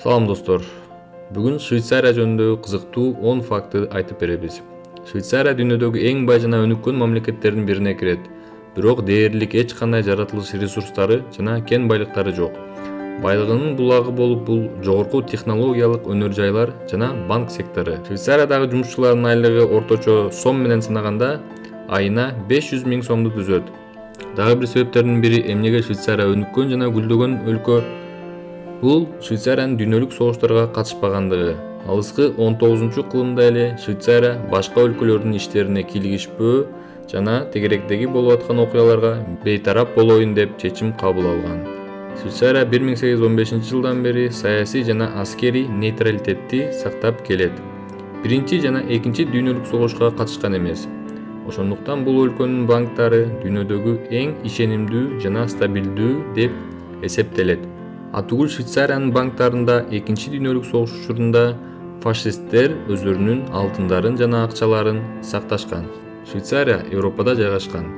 Салам достор. Бүгүн Швейцария жөнүндөгү кызыктуу 10 факты айтып беребиз. Швейцария дүйнөдөгү эң бай жана өнүккөн мамлекеттердин бирине кирет. Бирок дээрлик эч кандай жаратылыш ресурстары жана кен байлыктары жок. Байлыгынын булагы болуп бул жогорку технологиялык өнөр жайлар жана банк сектору. Швейцариядагы жумушчулардын айлыгы орточо сом менен санаганда айына 500 000 сомду түзөт. Дагы бир себептердин бири эмнеге Швейцария өнүккөн жана гүлдөгөн өлкө. Бул Швейцариянын дүйнөлүк согуштарга катышпагандыгы. Алыскы 19-кылымда эле Швейцария башка өлкөлөрдүн иштерине кийлигишпөө жана тегеректеги болуп аткан окуяларга бейтарап болоюн деп чечим кабыл алган. Швейцария 1815-жылдан бери саясий жана аскерий нейтралитетти сактап келет. Биринчи жана экинчи дүйнөлүк согушка катышкан эмес. Ошондуктан бул өлкөнүн банктары дүйнөдөгү эң ишенимдүү жана стабилдүү деп эсептелет. Атүгүл Швейцариянын банктарында экинчи дүйнөлүк согуш учурунда фашисттер өздөрүнүн алтындарын жана акчаларын сакташкан. Швейцария Европада жайгашкан.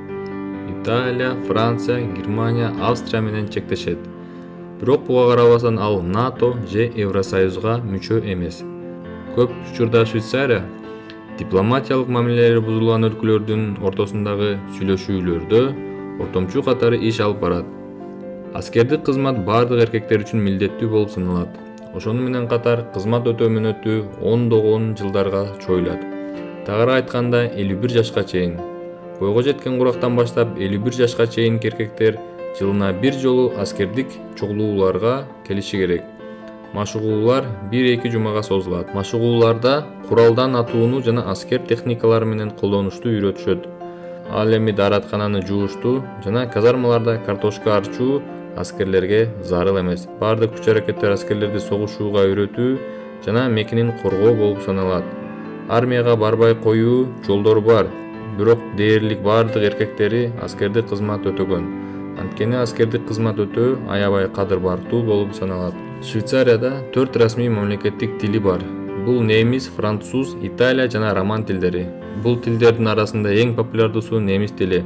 Италия, Франция, Германия, Австрия менен чектешет. Бирок буга карабастан ал НАТО же Евросоюзга мүчө эмес. Көп учурда Швейцария дипломатиялык мамилелери бузулган өлкөлөрдүн ортосундагы сүйлөшүүлөрдө ортомчу катары иш алып барат. Аскердик кызмат бардык эркектер үчүн милдеттүү болуп саналат. Ошону менен катар кызмат өтөө мөөнөтү ондогон жылдарга чоюлат. Тагыраак айтканда 51 жашка чейин. Бойго жеткен курактан баштап 51 жашка чейинки эркектер жылына бир жолу аскердик чогулууларга келиши керек. Машыгуулар 1-2 жумага созулат. Машыгууларда куралдан атууну жана аскер техникалары менен колдонушту үйрөтүшөт. Ал эми даараткананы жуушту жана казармаларда картошка арчуу аскерлерге зарыл эмес. Бардык күч-аракеттер аскерлерди согушууга үйрөтүү жана мекенин коргоо болуп саналат. Армияга барбай коюу жолдору бар, бирок дээрлик бардык эркектери аскердик кызмат өтөгөн. Анткени аскердик кызмат өтөө аябай кадыр бартуу болуп саналат. Швейцарияда 4 расмий мамлекеттик тили бар. Бул немис, француз, италия жана роман тилдери. Бул тилдердин арасында эң популярдуусу немис тили.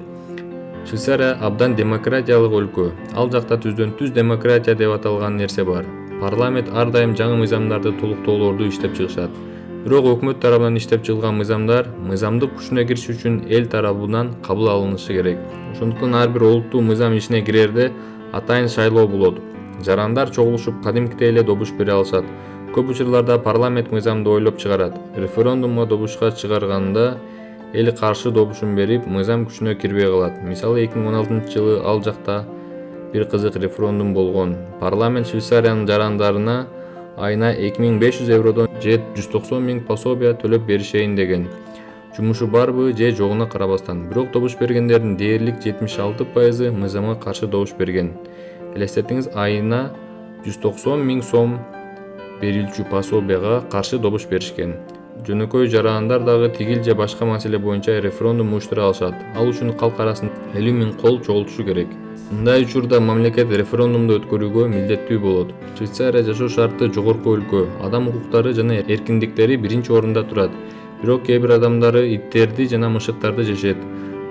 Швейцария абдан демократиялык өлкө. Ал жакта түздөн-түз демократия деп аталган нерсе бар. Парламент ар дайым жаңы мыйзамдарды толуктоолорду иштеп чыгышат. Бирок өкмөт тарабынан иштеп чыгылган мыйзамдар мыйзамдык күчүнө кириши үчүн эл тарабынан кабыл алынышы керек. Ошондуктан ар бир олуттуу мыйзам ишине кирерде атайын шайлоо болот. Жарандар чогулушуп кадимкидей эле добуш бере алышат. Көп учурларда парламент мыйзамды ойлоп чыгарат. Референдумга добушка чыгарганда эл каршы добушун берип, мыйзам күчүнө кирбей калат. Мисалы 2016-жылы ал жакта бир кызык референдум болгон. Парламент Швейцариянын жарандарына айына 2500 евродон же 190 000 пособия төлөп беришейин деген. Жумушу барбы же жогуна карабастан. Бирок добуш бергендердин дээрлик 76% мыйзамга каршы добуш берген. Элестетиңиз, айына 190 000 сом берилчү пособияга каршы добуш беришкен. Жөнөкөй жарандар дагы тигил же башка маселе боюнча референдум уюштура алышат. Ал үчүн калк арасында 50 000 кол чогултушу керек. Мындай учурда мамлекет референдумду өткөрүүгө милдеттүү болот. Швейцария жашоо шарты жогорку өлкө. Адам укуктары жана эркиндиктери биринчи орунда турат. Бирок кээ бир адамдары иттерди жана мышыктарды жешет.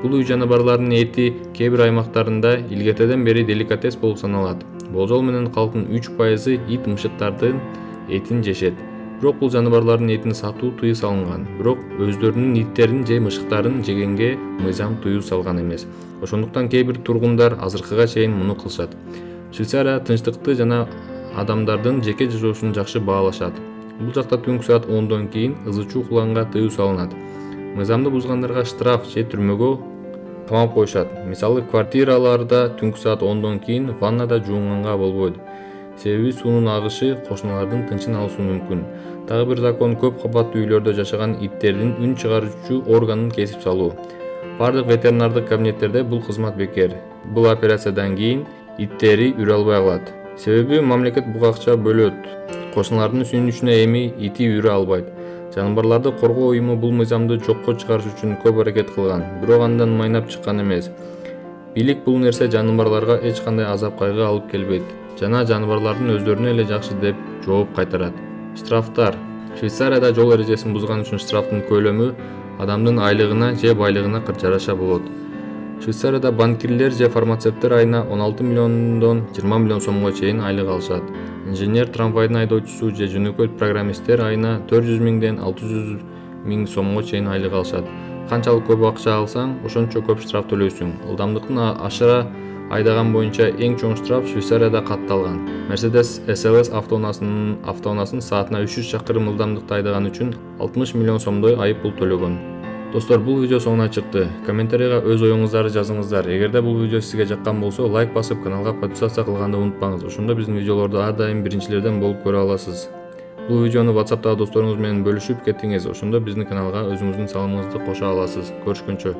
Бул үй жаныбарларынын эти кээ бир аймактарында илгертеден бери деликатес болуп саналат. Болжол менен калктын 3% ит мышыктардын этин жешет. Бирок бул жаныбарлардын этин сатуу тыюу салынган. Бирок өздөрүнүн иттерин же мышыктарын жегенге мыйзам тыюу салган эмес. Ошондуктан кээ бир тургундар азыркыга чейин муну кылышат. Швейцария тынчтыкты жана адамдардын жеке жашоосун жакшы баалашат. Бул жакта түнкү саат 10дон кийин ызы чуу кылганга тыюу салынат. Мыйзамды бузгандарга штраф же түрмөгө камап коюшат. Мисалы, квартираларда түнкү саат 10дон кийин ваннада жуунганга болбойт. Себеби суунун агышы кошуналардын тынчын алышы мүмкүн. Дагы бир закон көп кабаттуу үйлөрдө жашаган иттердин үн чыгаруучу органын кесип салуу. Бардык ветеринардык кабинеттерде бул кызмат бекер. Бул операциядан кийин иттери үрө албай калат. Себеби мамлекет буга акча бөлөт. Кошуналардын сүйүнүшүнө эми ити үрө албайт. Жаныбарларды коргоо уюму бул мыйзамды жокко чыгарыш үчүн көп аракет кылган, бирок андан майнап чыккан эмес. Бийлик бул нерсе жаныбарларга эч кандай азап кайгы алып келбейт жана жаныбарлардын өздөрүнө эле жакшы деп жооп кайтарат. Штрафтар. Швейцарияда жол эрежесин бузган үчүн штрафтын көлөмү адамдын айлыгына же байлыгына жараша болот. Швейцарияда банкирлер же фармацевттер айына 16 миллиондон 20 миллион сомго чейин айлык алышат. Инженер, трамвайдын айдоочусу же жөнөкөй программисттер айына 400 миңден 600 миң сомго чейин айлык алышат. Канчалык көп акча алсаң, ошончо көп штраф төлөйсүң. Ылдамдыктын ашыра айдаган боюнча эң чоң штраф Швейцарияда катталган. Mercedes SLS автоунасын саатына 300 чакырым ылдамдыкта айдаган үчүн 60 миллион сомдой айып пул төлөгөн. Достор, бул видео соңуна чыкты. Комментарийга өз оюңуздарды жазыңыздар. Эгерде бул видео сизге жаккан болсо, лайк басып, каналга подписация кылганды унутпаңыз. Ошондо биздин видеолорду ар дайым биринчилерден болуп көрө аласыз. Бул видеону WhatsApp'тагы досторуңуз менен бөлүшүп кетиңиз. Ошондо биздин каналга өзүңүздүн салымыңызды кошо аласыз. Көрүшкөнчө.